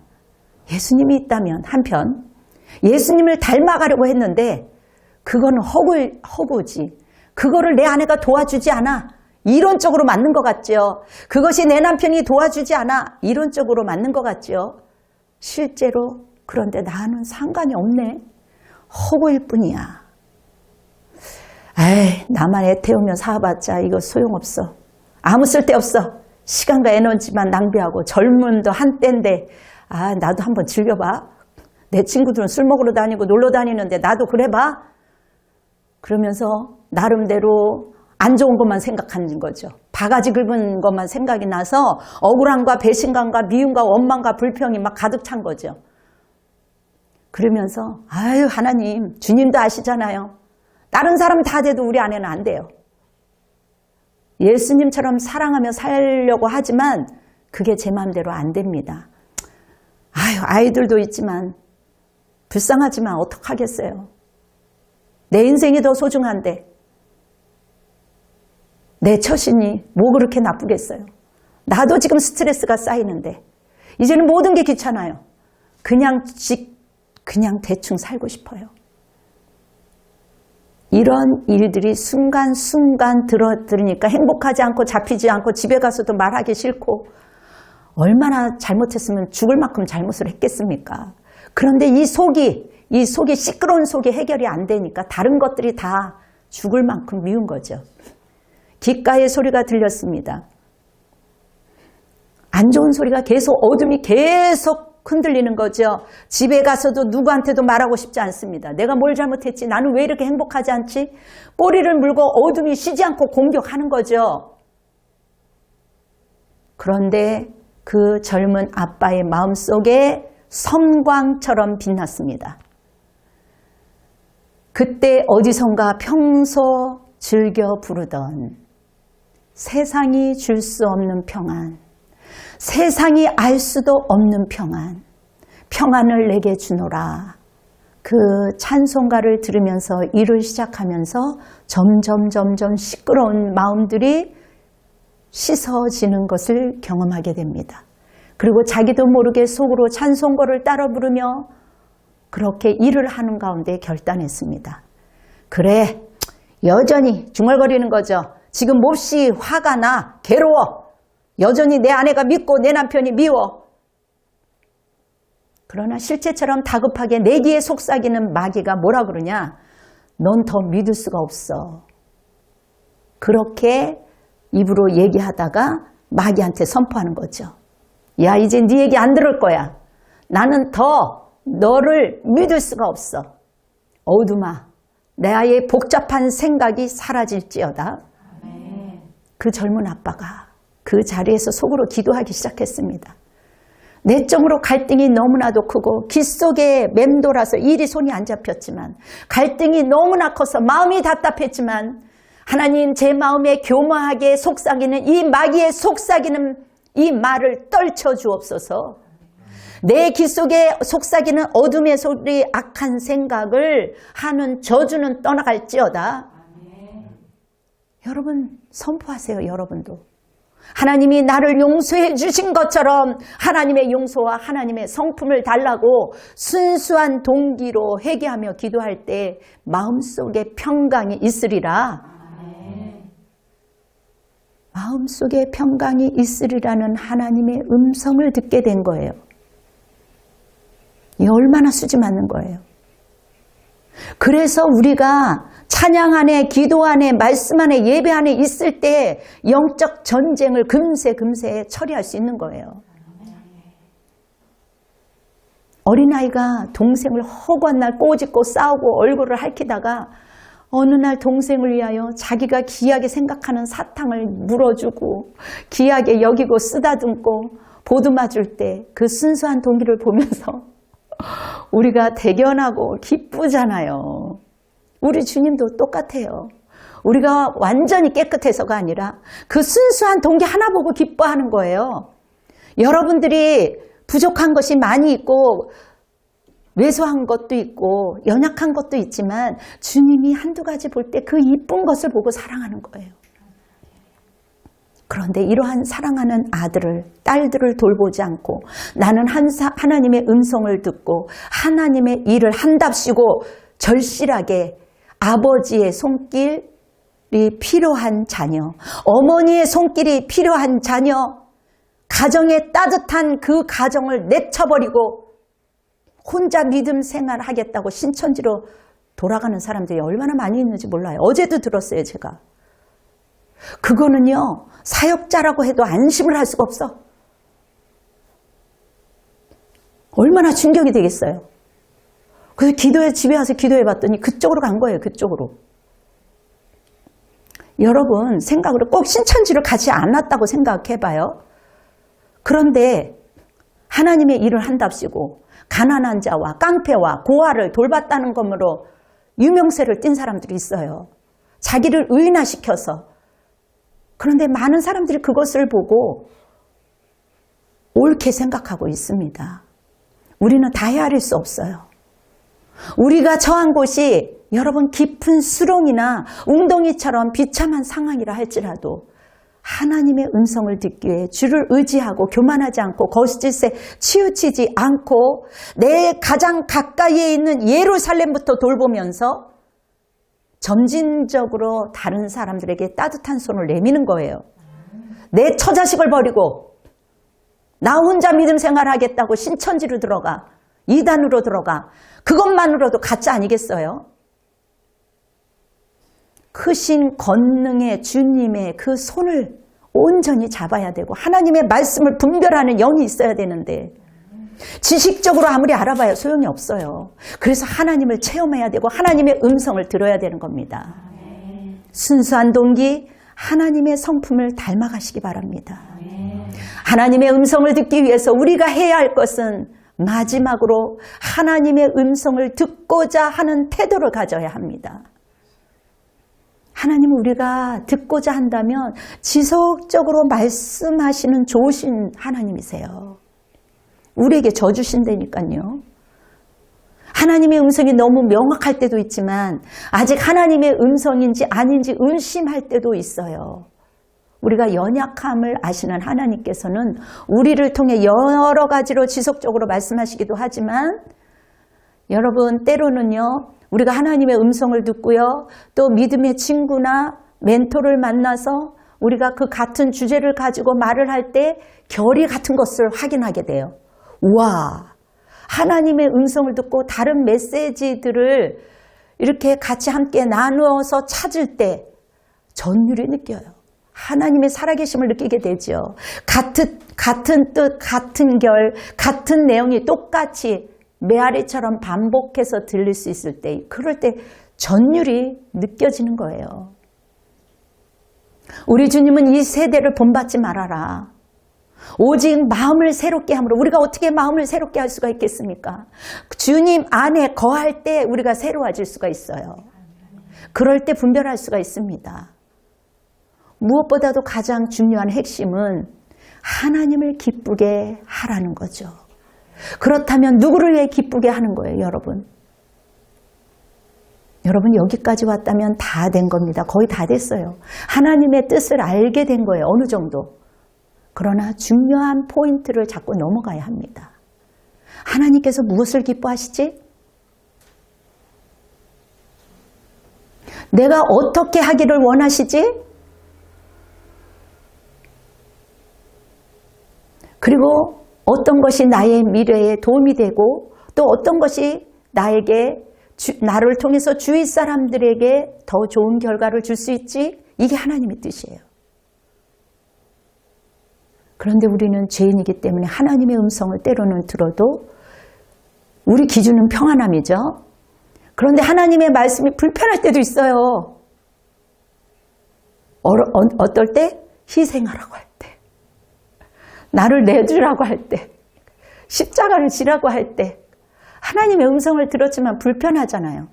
예수님이 있다면 한편 예수님을 닮아가려고 했는데 그거는 허구지. 그거를 내 아내가 도와주지 않아. 이론적으로 맞는 것 같죠. 그것이 내 남편이 도와주지 않아. 이론적으로 맞는 것 같죠. 실제로 그런데 나는 상관이 없네. 허구일 뿐이야. 나만 애 태우면 사봤자 이거 소용없어. 아무 쓸데없어. 시간과 에너지만 낭비하고 젊은도 한때인데 나도 한번 즐겨봐. 내 친구들은 술 먹으러 다니고 놀러 다니는데 나도 그래봐. 그러면서 나름대로 안 좋은 것만 생각하는 거죠. 바가지 긁은 것만 생각이 나서 억울함과 배신감과 미움과 원망과 불평이 막 가득 찬 거죠. 그러면서 하나님, 주님도 아시잖아요. 다른 사람 다 돼도 우리 아내는 안 돼요. 예수님처럼 사랑하며 살려고 하지만 그게 제 마음대로 안 됩니다. 아이들도 있지만 불쌍하지만 어떡하겠어요. 내 인생이 더 소중한데 내 처신이 뭐 그렇게 나쁘겠어요. 나도 지금 스트레스가 쌓이는데 이제는 모든 게 귀찮아요. 그냥 대충 살고 싶어요. 이런 일들이 순간순간 들으니까 행복하지 않고 잡히지 않고 집에 가서도 말하기 싫고 얼마나 잘못했으면 죽을 만큼 잘못을 했겠습니까? 그런데 이 속이 시끄러운 속이 해결이 안 되니까 다른 것들이 다 죽을 만큼 미운 거죠. 귓가에 소리가 들렸습니다. 안 좋은 소리가 계속, 어둠이 계속 흔들리는 거죠. 집에 가서도 누구한테도 말하고 싶지 않습니다. 내가 뭘 잘못했지? 나는 왜 이렇게 행복하지 않지? 꼬리를 물고 어둠이 쉬지 않고 공격하는 거죠. 그런데 그 젊은 아빠의 마음속에 섬광처럼 빛났습니다. 그때 어디선가 평소 즐겨 부르던 세상이 줄 수 없는 평안, 세상이 알 수도 없는 평안, 평안을 내게 주노라. 그 찬송가를 들으면서 일을 시작하면서 점점 시끄러운 마음들이 씻어지는 것을 경험하게 됩니다. 그리고 자기도 모르게 속으로 찬송가를 따라 부르며 그렇게 일을 하는 가운데 결단했습니다. 그래, 여전히 중얼거리는 거죠. 지금 몹시 화가 나, 괴로워. 여전히 내 아내가 믿고 내 남편이 미워. 그러나 실제처럼 다급하게 내기에 속삭이는 마귀가 뭐라 그러냐? 넌 더 믿을 수가 없어. 그렇게 입으로 얘기하다가 마귀한테 선포하는 거죠. 야, 이제 네 얘기 안 들을 거야. 나는 더 너를 믿을 수가 없어. 어둠아, 내 아이의 복잡한 생각이 사라질지어다. 그 젊은 아빠가 그 자리에서 속으로 기도하기 시작했습니다. 내적으로 갈등이 너무나도 크고 기 속에 맴돌아서 일이 손이 안 잡혔지만, 갈등이 너무나 커서 마음이 답답했지만, 하나님, 제 마음에 교묘하게 속삭이는 이 마귀의 속삭이는 이 말을 떨쳐 주옵소서. 내 귀 속에 속삭이는 어둠의 소리, 악한 생각을 하는 저주는 떠나갈지어다. 여러분 선포하세요. 여러분도 하나님이 나를 용서해 주신 것처럼 하나님의 용서와 하나님의 성품을 달라고 순수한 동기로 회개하며 기도할 때 마음속에 평강이 있으리라. 마음속에 평강이 있으리라는 하나님의 음성을 듣게 된 거예요. 이 얼마나 수지 맞는 거예요. 그래서 우리가 찬양 안에, 기도 안에, 말씀 안에, 예배 안에 있을 때 영적 전쟁을 금세 처리할 수 있는 거예요. 어린아이가 동생을 허구한 날 꼬집고 싸우고 얼굴을 핥히다가 어느 날 동생을 위하여 자기가 귀하게 생각하는 사탕을 물어주고 귀하게 여기고 쓰다듬고 보듬어줄 때 그 순수한 동기를 보면서 우리가 대견하고 기쁘잖아요. 우리 주님도 똑같아요. 우리가 완전히 깨끗해서가 아니라 그 순수한 동기 하나 보고 기뻐하는 거예요. 여러분들이 부족한 것이 많이 있고 왜소한 것도 있고 연약한 것도 있지만 주님이 한두 가지 볼 때 그 이쁜 것을 보고 사랑하는 거예요. 그런데 이러한 사랑하는 아들을, 딸들을 돌보지 않고 나는 하나님의 음성을 듣고 하나님의 일을 한답시고 절실하게 아버지의 손길이 필요한 자녀, 어머니의 손길이 필요한 자녀, 가정의 따뜻한 그 가정을 내쳐버리고 혼자 믿음 생활하겠다고 신천지로 돌아가는 사람들이 얼마나 많이 있는지 몰라요. 어제도 들었어요, 제가. 그거는요, 사역자라고 해도 안심을 할 수가 없어. 얼마나 충격이 되겠어요. 그래서 집에 와서 기도해 봤더니 그쪽으로 간 거예요, 그쪽으로. 여러분, 생각으로 꼭 신천지를 가지 않았다고 생각해 봐요. 그런데 하나님의 일을 한답시고 가난한 자와 깡패와 고아를 돌봤다는 것으로 유명세를 띈 사람들이 있어요. 자기를 의인화시켜서. 그런데 많은 사람들이 그것을 보고 옳게 생각하고 있습니다. 우리는 다 헤아릴 수 없어요. 우리가 처한 곳이 여러분 깊은 수렁이나 웅덩이처럼 비참한 상황이라 할지라도 하나님의 음성을 듣기 위해 주를 의지하고 교만하지 않고 거짓에 치우치지 않고 내 가장 가까이에 있는 예루살렘부터 돌보면서 점진적으로 다른 사람들에게 따뜻한 손을 내미는 거예요. 내 처자식을 버리고 나 혼자 믿음 생활하겠다고 신천지로 들어가, 이단으로 들어가. 그것만으로도 가짜 아니겠어요? 크신 권능의 주님의 그 손을 온전히 잡아야 되고 하나님의 말씀을 분별하는 영이 있어야 되는데 지식적으로 아무리 알아봐야 소용이 없어요. 그래서 하나님을 체험해야 되고 하나님의 음성을 들어야 되는 겁니다. 순수한 동기, 하나님의 성품을 닮아가시기 바랍니다. 하나님의 음성을 듣기 위해서 우리가 해야 할 것은 마지막으로 하나님의 음성을 듣고자 하는 태도를 가져야 합니다. 하나님은 우리가 듣고자 한다면 지속적으로 말씀하시는 좋으신 하나님이세요. 우리에게 져 주신다니까요. 하나님의 음성이 너무 명확할 때도 있지만 아직 하나님의 음성인지 아닌지 의심할 때도 있어요. 우리가 연약함을 아시는 하나님께서는 우리를 통해 여러 가지로 지속적으로 말씀하시기도 하지만 여러분 때로는요. 우리가 하나님의 음성을 듣고요. 또 믿음의 친구나 멘토를 만나서 우리가 그 같은 주제를 가지고 말을 할 때 결의 같은 것을 확인하게 돼요. 우와, 하나님의 음성을 듣고 다른 메시지들을 이렇게 같이 함께 나누어서 찾을 때 전율이 느껴요. 하나님의 살아계심을 느끼게 되죠. 같은 뜻, 같은 결, 같은 내용이 똑같이 메아리처럼 반복해서 들릴 수 있을 때, 그럴 때 전율이 느껴지는 거예요. 우리 주님은 이 세대를 본받지 말아라. 오직 마음을 새롭게 함으로. 우리가 어떻게 마음을 새롭게 할 수가 있겠습니까? 주님 안에 거할 때 우리가 새로워질 수가 있어요. 그럴 때 분별할 수가 있습니다. 무엇보다도 가장 중요한 핵심은 하나님을 기쁘게 하라는 거죠. 그렇다면 누구를 위해 기쁘게 하는 거예요, 여러분? 여러분 여기까지 왔다면 다 된 겁니다. 거의 다 됐어요. 하나님의 뜻을 알게 된 거예요, 어느 정도. 그러나 중요한 포인트를 자꾸 넘어가야 합니다. 하나님께서 무엇을 기뻐하시지? 내가 어떻게 하기를 원하시지? 그리고 어떤 것이 나의 미래에 도움이 되고 또 어떤 것이 나를 통해서 주위 사람들에게 더 좋은 결과를 줄 수 있지? 이게 하나님의 뜻이에요. 그런데 우리는 죄인이기 때문에 하나님의 음성을 때로는 들어도 우리 기준은 평안함이죠. 그런데 하나님의 말씀이 불편할 때도 있어요. 어떨 때? 희생하라고 할 때. 나를 내주라고 할 때. 십자가를 지라고 할 때. 하나님의 음성을 들었지만 불편하잖아요.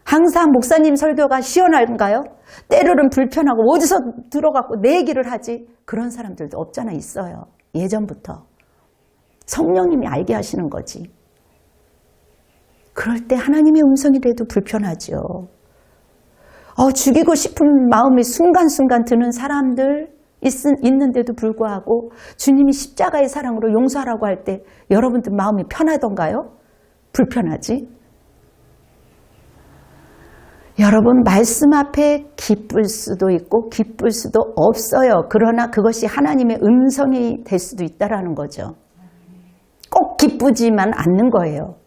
항상 목사님 설교가 시원한가요? 때로는 불편하고 어디서 들어가고 내 얘기를 하지? 그런 사람들도 없잖아, 있어요. 예전부터. 성령님이 알게 하시는 거지. 그럴 때 하나님의 음성이라도 불편하죠. 죽이고 싶은 마음이 순간순간 드는 사람들 있는데도 불구하고 주님이 십자가의 사랑으로 용서하라고 할 때 여러분들 마음이 편하던가요? 불편하지? 여러분 말씀 앞에 기쁠 수도 있고 기쁠 수도 없어요. 그러나 그것이 하나님의 음성이 될 수도 있다는 거죠. 꼭 기쁘지만 않는 거예요.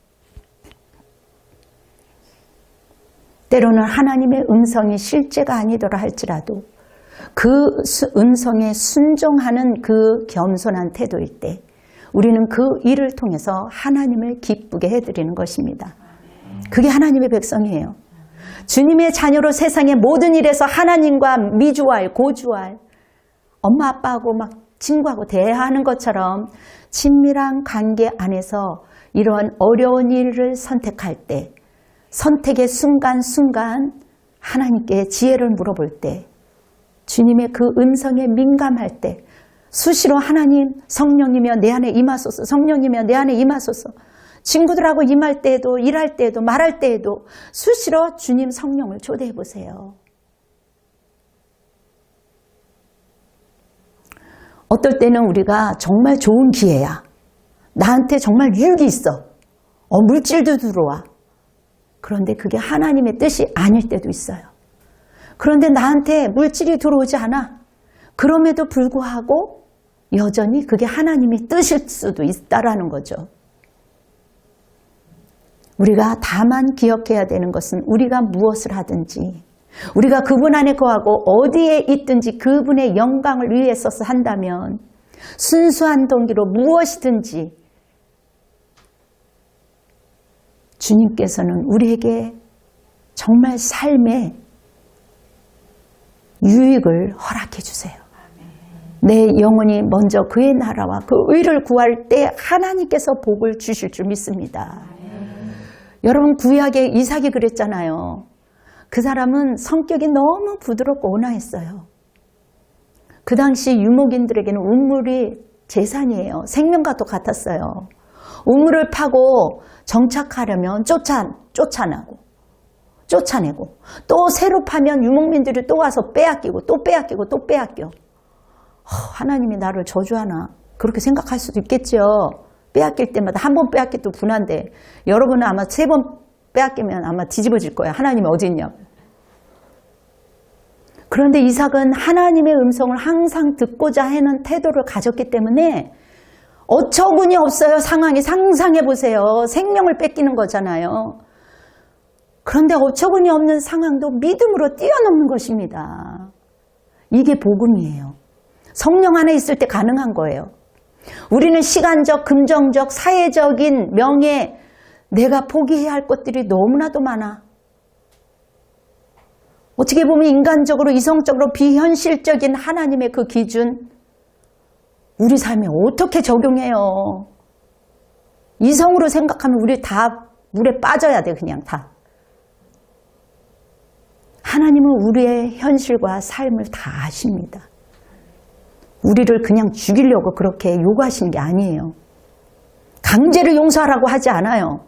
때로는 하나님의 음성이 실제가 아니더라 할지라도 그 음성에 순종하는 그 겸손한 태도일 때 우리는 그 일을 통해서 하나님을 기쁘게 해드리는 것입니다. 그게 하나님의 백성이에요. 주님의 자녀로 세상의 모든 일에서 하나님과 미주알, 고주알, 엄마 아빠하고 막 친구하고 대화하는 것처럼 친밀한 관계 안에서 이러한 어려운 일을 선택할 때 선택의 순간순간 하나님께 지혜를 물어볼 때 주님의 그 음성에 민감할 때 수시로 하나님 성령이며 내 안에 임하소서, 성령이며 내 안에 임하소서, 친구들하고 임할 때에도 일할 때에도 말할 때에도 수시로 주님 성령을 초대해 보세요. 어떨 때는 우리가 정말 좋은 기회야. 나한테 정말 유익이 있어. 물질도 들어와. 그런데 그게 하나님의 뜻이 아닐 때도 있어요. 그런데 나한테 물질이 들어오지 않아. 그럼에도 불구하고 여전히 그게 하나님의 뜻일 수도 있다라는 거죠. 우리가 다만 기억해야 되는 것은 우리가 무엇을 하든지 우리가 그분 안에 거하고 어디에 있든지 그분의 영광을 위해서 한다면 순수한 동기로 무엇이든지 주님께서는 우리에게 정말 삶의 유익을 허락해 주세요. 내 영혼이 먼저 그의 나라와 그 의를 구할 때 하나님께서 복을 주실 줄 믿습니다. 여러분, 구약의 이삭이 그랬잖아요. 그 사람은 성격이 너무 부드럽고 온화했어요. 그 당시 유목인들에게는 우물이 재산이에요. 생명과도 같았어요. 우물을 파고 정착하려면 쫓아내고 또 새로 파면 유목민들이 또 와서 빼앗기고 또 빼앗기고 또 빼앗겨. 하나님이 나를 저주하나 그렇게 생각할 수도 있겠죠. 빼앗길 때마다 한 번 빼앗겨도 분한데 여러분은 아마 3번 빼앗기면 아마 뒤집어질 거예요. 하나님이 어디 있냐고. 그런데 이삭은 하나님의 음성을 항상 듣고자 하는 태도를 가졌기 때문에 어처구니 없어요. 상황이 상상해 보세요. 생명을 뺏기는 거잖아요. 그런데 어처구니 없는 상황도 믿음으로 뛰어넘는 것입니다. 이게 복음이에요. 성령 안에 있을 때 가능한 거예요. 우리는 시간적, 금전적, 사회적인 명예, 내가 포기해야 할 것들이 너무나도 많아. 어떻게 보면 인간적으로, 이성적으로 비현실적인 하나님의 그 기준, 우리 삶에 어떻게 적용해요? 이성으로 생각하면 우리 다 물에 빠져야 돼, 그냥 다. 하나님은 우리의 현실과 삶을 다 아십니다. 우리를 그냥 죽이려고 그렇게 요구하시는 게 아니에요. 강제로 용서하라고 하지 않아요.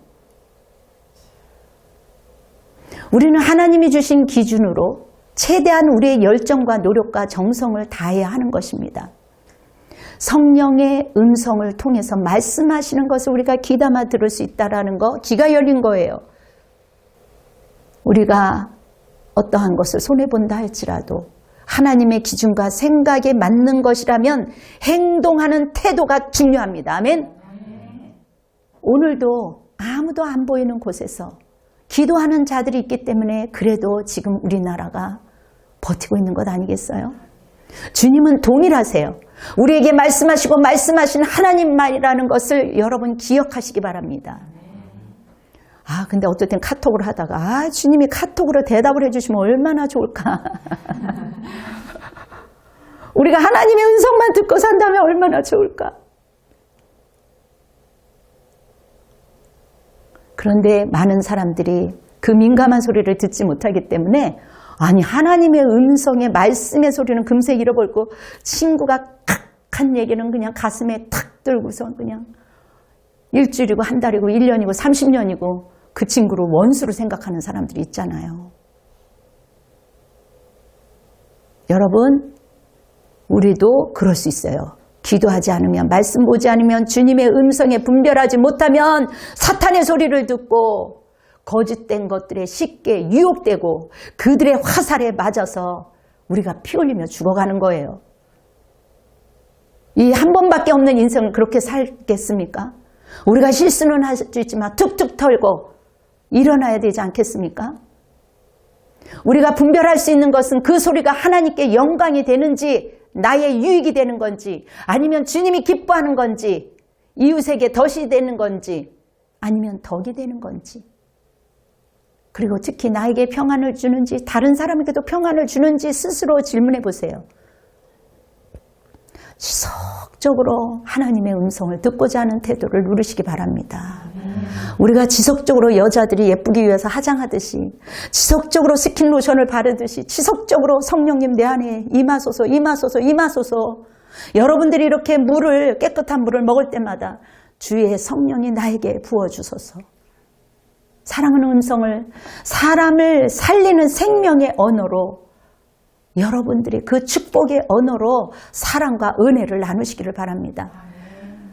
우리는 하나님이 주신 기준으로 최대한 우리의 열정과 노력과 정성을 다해야 하는 것입니다. 성령의 음성을 통해서 말씀하시는 것을 우리가 귀담아 들을 수 있다는 거, 귀가 열린 거예요. 우리가 어떠한 것을 손해본다 할지라도 하나님의 기준과 생각에 맞는 것이라면 행동하는 태도가 중요합니다. 아멘. 오늘도 아무도 안 보이는 곳에서 기도하는 자들이 있기 때문에 그래도 지금 우리나라가 버티고 있는 것 아니겠어요? 주님은 동일하세요. 우리에게 말씀하시고 말씀하신 하나님 말이라는 것을 여러분 기억하시기 바랍니다. 근데 어떨 땐 카톡을 하다가 주님이 카톡으로 대답을 해주시면 얼마나 좋을까. 우리가 하나님의 음성만 듣고 산다면 얼마나 좋을까. 그런데 많은 사람들이 그 민감한 소리를 듣지 못하기 때문에 하나님의 음성의 말씀의 소리는 금세 잃어버리고 친구가 탁한 얘기는 그냥 가슴에 탁 들고서 그냥 일주일이고 한 달이고 1년이고 30년이고 그 친구를 원수로 생각하는 사람들이 있잖아요. 여러분, 우리도 그럴 수 있어요. 기도하지 않으면, 말씀 보지 않으면, 주님의 음성에 분별하지 못하면 사탄의 소리를 듣고 거짓된 것들에 쉽게 유혹되고 그들의 화살에 맞아서 우리가 피 흘리며 죽어가는 거예요. 이 한 번밖에 없는 인생을 그렇게 살겠습니까? 우리가 실수는 할 수 있지만 툭툭 털고 일어나야 되지 않겠습니까? 우리가 분별할 수 있는 것은 그 소리가 하나님께 영광이 되는지 나의 유익이 되는 건지 아니면 주님이 기뻐하는 건지 이웃에게 덫이 되는 건지 아니면 덕이 되는 건지 그리고 특히 나에게 평안을 주는지 다른 사람에게도 평안을 주는지 스스로 질문해 보세요. 지속적으로 하나님의 음성을 듣고자 하는 태도를 누리시기 바랍니다. 우리가 지속적으로 여자들이 예쁘기 위해서 화장하듯이 지속적으로 스킨 로션을 바르듯이 지속적으로 성령님 내 안에 임하소서 임하소서 임하소서 여러분들이 이렇게 깨끗한 물을 먹을 때마다 주의 성령이 나에게 부어주소서 사랑하는 음성을 사람을 살리는 생명의 언어로 여러분들이 그 축복의 언어로 사랑과 은혜를 나누시기를 바랍니다.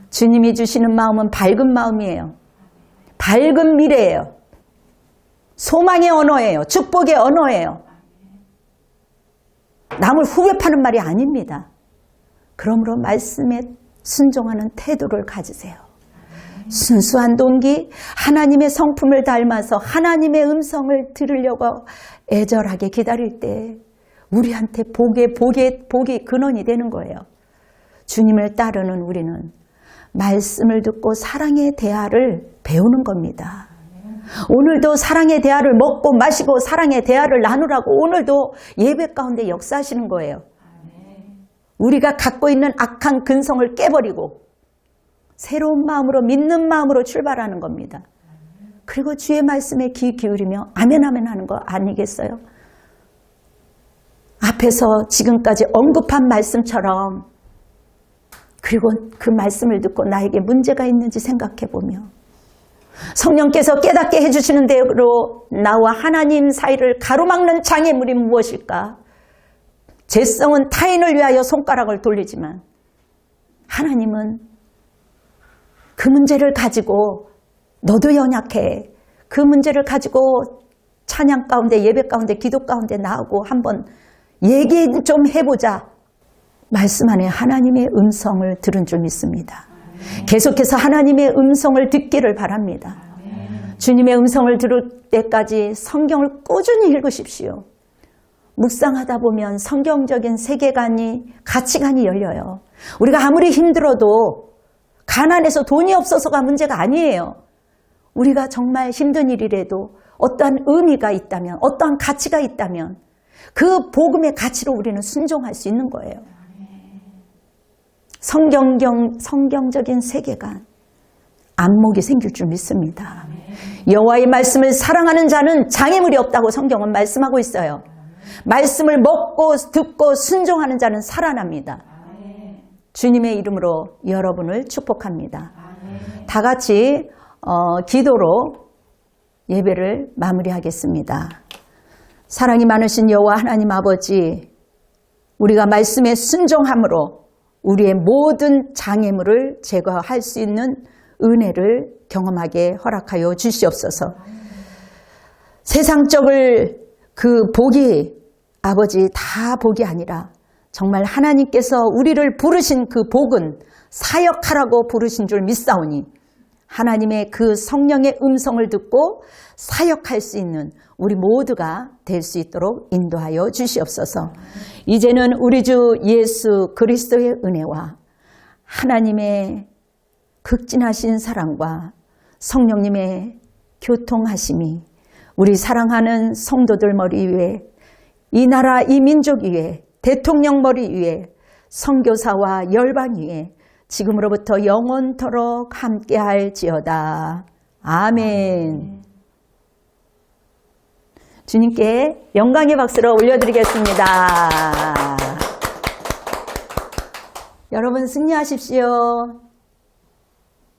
주님이 주시는 마음은 밝은 마음이에요. 밝은 미래예요. 소망의 언어예요. 축복의 언어예요. 남을 후벼 파는 말이 아닙니다. 그러므로 말씀에 순종하는 태도를 가지세요. 순수한 동기, 하나님의 성품을 닮아서 하나님의 음성을 들으려고 애절하게 기다릴 때 우리한테 복의 근원이 되는 거예요. 주님을 따르는 우리는 말씀을 듣고 사랑의 대화를 배우는 겁니다. 오늘도 사랑의 대화를 먹고 마시고 사랑의 대화를 나누라고 오늘도 예배 가운데 역사하시는 거예요. 우리가 갖고 있는 악한 근성을 깨버리고 새로운 마음으로 믿는 마음으로 출발하는 겁니다. 그리고 주의 말씀에 귀 기울이며 아멘 아멘 하는 거 아니겠어요? 앞에서 지금까지 언급한 말씀처럼 그리고 그 말씀을 듣고 나에게 문제가 있는지 생각해보며 성령께서 깨닫게 해주시는 대로 나와 하나님 사이를 가로막는 장애물이 무엇일까? 죄성은 타인을 위하여 손가락을 돌리지만 하나님은 그 문제를 가지고 너도 연약해. 그 문제를 가지고 찬양 가운데 예배 가운데 기도 가운데 나오고 한번 얘기 좀 해보자. 말씀 안에 하나님의 음성을 들은 줄 믿습니다. 계속해서 하나님의 음성을 듣기를 바랍니다. 주님의 음성을 들을 때까지 성경을 꾸준히 읽으십시오. 묵상하다 보면 성경적인 세계관이 가치관이 열려요. 우리가 아무리 힘들어도 가난해서 돈이 없어서가 문제가 아니에요. 우리가 정말 힘든 일이라도 어떠한 의미가 있다면 어떠한 가치가 있다면 그 복음의 가치로 우리는 순종할 수 있는 거예요. 성경적인 세계관, 안목이 생길 줄 믿습니다. 여호와의 말씀을 사랑하는 자는 장애물이 없다고 성경은 말씀하고 있어요. 말씀을 먹고 듣고 순종하는 자는 살아납니다. 주님의 이름으로 여러분을 축복합니다. 다 같이 기도로 예배를 마무리하겠습니다. 사랑이 많으신 여호와 하나님 아버지, 우리가 말씀에 순종함으로 우리의 모든 장애물을 제거할 수 있는 은혜를 경험하게 허락하여 주시옵소서. 세상적을 그 복이 아버지 다 복이 아니라 정말 하나님께서 우리를 부르신 그 복은 사역하라고 부르신 줄 믿사오니 하나님의 그 성령의 음성을 듣고 사역할 수 있는 우리 모두가 될 수 있도록 인도하여 주시옵소서. 이제는 우리 주 예수 그리스도의 은혜와 하나님의 극진하신 사랑과 성령님의 교통하심이 우리 사랑하는 성도들 머리 위에 이 나라 이 민족 위에 대통령 머리 위에 선교사와 열방 위에 지금으로부터 영원토록 함께할지어다. 아멘. 주님께 영광의 박수로 올려드리겠습니다. 여러분 승리하십시오.